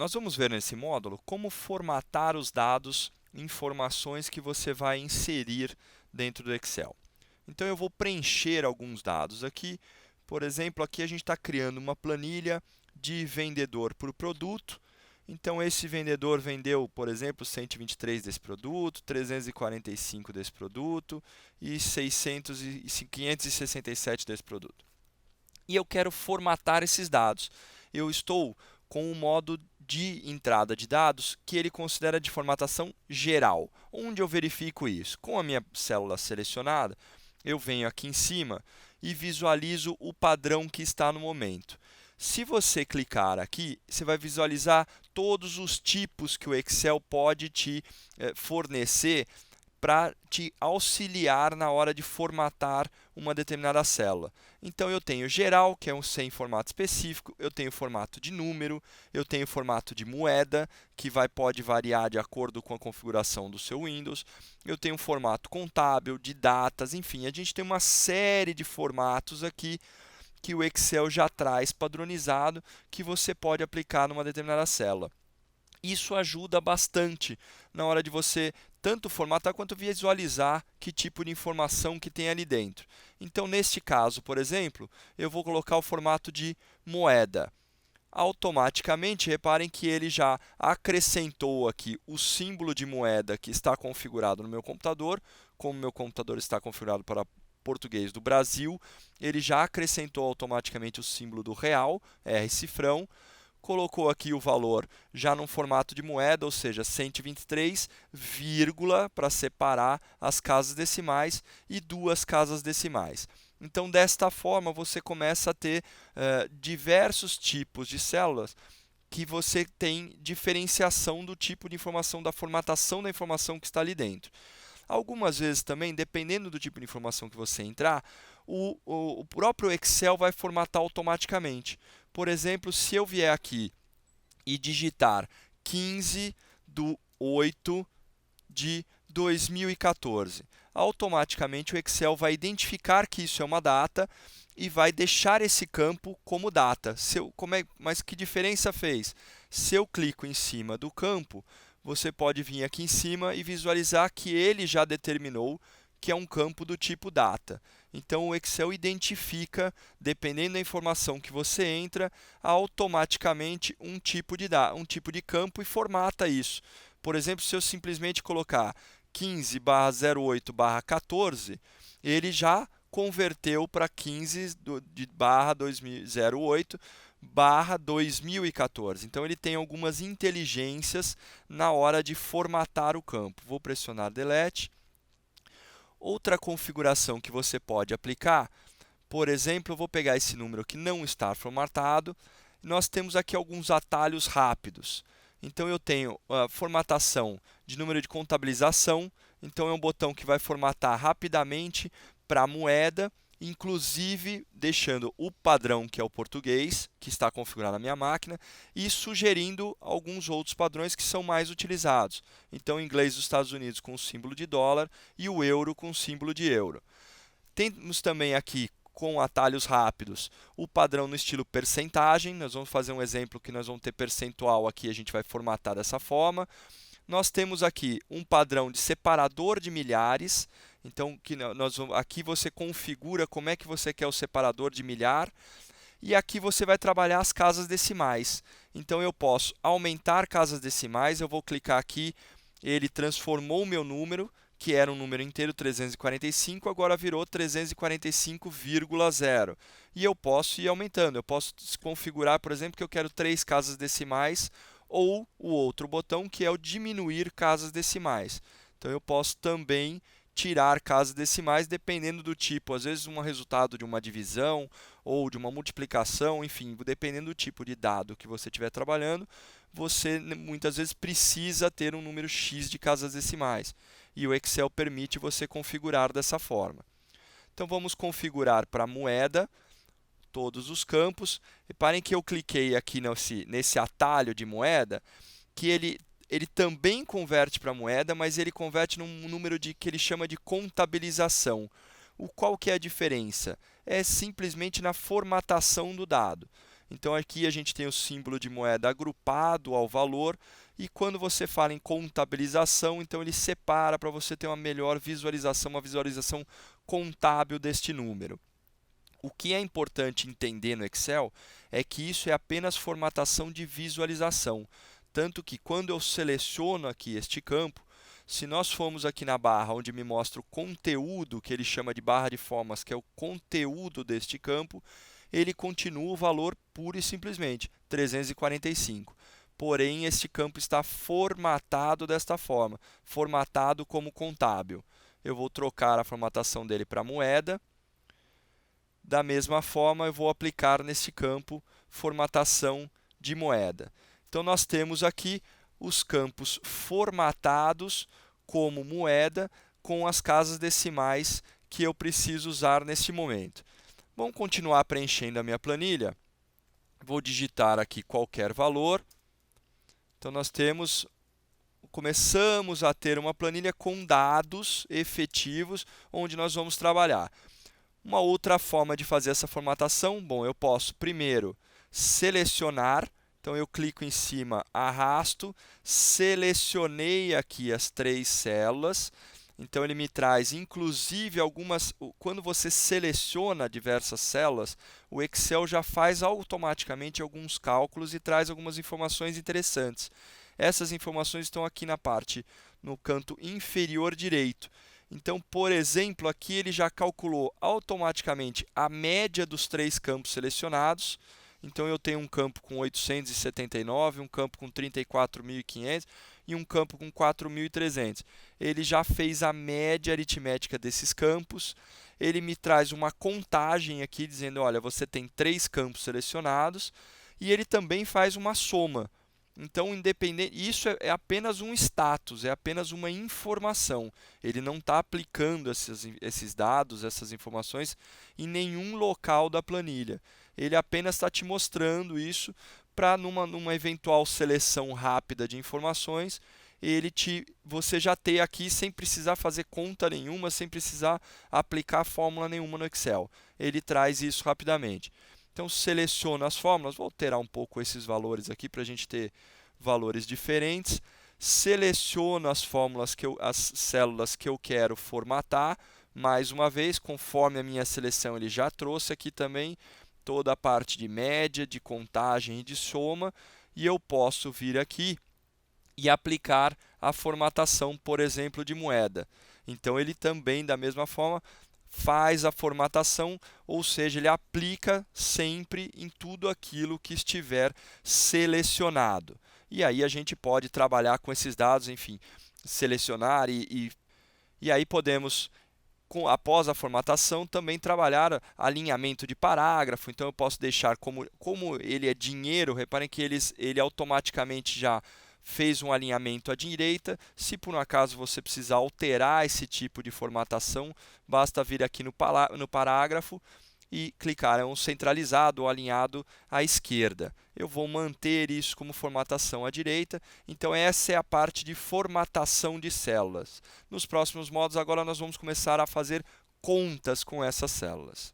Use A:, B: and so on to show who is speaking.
A: Nós vamos ver nesse módulo como formatar os dados e informações que você vai inserir dentro do Excel. Então eu vou preencher alguns dados aqui. Por exemplo, aqui a gente está criando uma planilha de vendedor por produto. Então esse vendedor vendeu, por exemplo, 123 desse produto, 345 desse produto e 567 desse produto. E eu quero formatar esses dados. Eu estou com o modo de entrada de dados que ele considera de formatação geral. Onde eu verifico isso? Com a minha célula selecionada, eu venho aqui em cima e visualizo o padrão que está no momento. Se você clicar aqui, você vai visualizar todos os tipos que o Excel pode te fornecer para te auxiliar na hora de formatar uma determinada célula. Então eu tenho geral, que é um sem formato específico, eu tenho formato de número, eu tenho formato de moeda, que pode variar de acordo com a configuração do seu Windows, eu tenho formato contábil, de datas, enfim, a gente tem uma série de formatos aqui que o Excel já traz padronizado que você pode aplicar numa determinada célula. Isso ajuda bastante na hora de você tanto formatar quanto visualizar que tipo de informação que tem ali dentro. Então, neste caso, por exemplo, eu vou colocar o formato de moeda. Automaticamente, reparem que ele já acrescentou aqui o símbolo de moeda que está configurado no meu computador. Como meu computador está configurado para português do Brasil, ele já acrescentou automaticamente o símbolo do real, R cifrão. Colocou aqui o valor já num formato de moeda, ou seja, 123, vírgula, para separar as casas decimais e duas casas decimais. Então, desta forma, você começa a ter diversos tipos de células que você tem diferenciação do tipo de informação, da formatação da informação que está ali dentro. Algumas vezes também, dependendo do tipo de informação que você entrar, o próprio Excel vai formatar automaticamente. Por exemplo, se eu vier aqui e digitar 15/8/2014, automaticamente o Excel vai identificar que isso é uma data e vai deixar esse campo como data. Mas que diferença fez? Se eu clico em cima do campo, você pode vir aqui em cima e visualizar que ele já determinou que é um campo do tipo data. Então o Excel identifica, dependendo da informação que você entra, automaticamente um tipo de campo e formata isso. Por exemplo, se eu simplesmente colocar 15/08/14, ele já converteu para 15/08/2014. Então ele tem algumas inteligências na hora de formatar o campo. Vou pressionar Delete. Outra configuração que você pode aplicar, por exemplo, eu vou pegar esse número que não está formatado. Nós temos aqui alguns atalhos rápidos. Então eu tenho a formatação de número de contabilização. Então é um botão que vai formatar rapidamente para a moeda, inclusive deixando o padrão, que é o português, que está configurado na minha máquina, e sugerindo alguns outros padrões que são mais utilizados. Então, o inglês dos Estados Unidos com o símbolo de dólar e o euro com o símbolo de euro. Temos também aqui, com atalhos rápidos, o padrão no estilo percentagem. Nós vamos fazer um exemplo que nós vamos ter percentual aqui, a gente vai formatar dessa forma. Nós temos aqui um padrão de separador de milhares. Então, aqui você configura como é que você quer o separador de milhar. E aqui você vai trabalhar as casas decimais. Então, eu posso aumentar casas decimais. Eu vou clicar aqui, ele transformou o meu número, que era um número inteiro, 345, agora virou 345,0. E eu posso ir aumentando. Eu posso configurar, por exemplo, que eu quero 3 casas decimais, ou o outro botão, que é o diminuir casas decimais. Então, eu posso também tirar casas decimais dependendo do tipo, às vezes um resultado de uma divisão ou de uma multiplicação, enfim, dependendo do tipo de dado que você estiver trabalhando, você muitas vezes precisa ter um número X de casas decimais. E o Excel permite você configurar dessa forma. Então vamos configurar para moeda todos os campos. Reparem que eu cliquei aqui nesse atalho de moeda, que ele também converte para moeda, mas ele converte num número que ele chama de contabilização. Qual que é a diferença? É simplesmente na formatação do dado. Então aqui a gente tem o símbolo de moeda agrupado ao valor, e quando você fala em contabilização, então ele separa para você ter uma melhor visualização, uma visualização contábil deste número. O que é importante entender no Excel é que isso é apenas formatação de visualização. Tanto que quando eu seleciono aqui este campo, se nós formos aqui na barra onde me mostra o conteúdo, que ele chama de barra de formas, que é o conteúdo deste campo, ele continua o valor puro e simplesmente, 345. Porém, este campo está formatado desta forma, formatado como contábil. Eu vou trocar a formatação dele para moeda. Da mesma forma, eu vou aplicar nesse campo formatação de moeda. Então, nós temos aqui os campos formatados como moeda com as casas decimais que eu preciso usar neste momento. Vamos continuar preenchendo a minha planilha. Vou digitar aqui qualquer valor. Então, começamos a ter uma planilha com dados efetivos onde nós vamos trabalhar. Uma outra forma de fazer essa formatação, bom, eu posso primeiro selecionar, então eu clico em cima, arrasto, selecionei aqui as 3 células, então ele me traz inclusive algumas, quando você seleciona diversas células, o Excel já faz automaticamente alguns cálculos e traz algumas informações interessantes. Essas informações estão aqui na parte, no canto inferior direito. Então, por exemplo, aqui ele já calculou automaticamente a média dos 3 campos selecionados. Então, eu tenho um campo com 879, um campo com 34.500 e um campo com 4.300. Ele já fez a média aritmética desses campos. Ele me traz uma contagem aqui, dizendo, olha, você tem 3 campos selecionados. E ele também faz uma soma. Então, isso é apenas um status, é apenas uma informação. Ele não está aplicando esses dados, essas informações em nenhum local da planilha. Ele apenas está te mostrando isso para, numa eventual seleção rápida de informações, você já ter aqui sem precisar fazer conta nenhuma, sem precisar aplicar fórmula nenhuma no Excel. Ele traz isso rapidamente. Então, seleciono as fórmulas, vou alterar um pouco esses valores aqui para a gente ter valores diferentes. Seleciono as células que eu quero formatar. Mais uma vez, conforme a minha seleção, ele já trouxe aqui também toda a parte de média, de contagem e de soma. E eu posso vir aqui e aplicar a formatação, por exemplo, de moeda. Então, ele também, da mesma forma, faz a formatação, ou seja, ele aplica sempre em tudo aquilo que estiver selecionado. E aí a gente pode trabalhar com esses dados, enfim, selecionar e aí podemos, após a formatação, também trabalhar alinhamento de parágrafo. Então eu posso deixar como ele é dinheiro, reparem que ele automaticamente já fez um alinhamento à direita. Se por um acaso você precisar alterar esse tipo de formatação, basta vir aqui no parágrafo e clicar em um centralizado ou alinhado à esquerda. Eu vou manter isso como formatação à direita. Então essa é a parte de formatação de células. Nos próximos módulos agora nós vamos começar a fazer contas com essas células.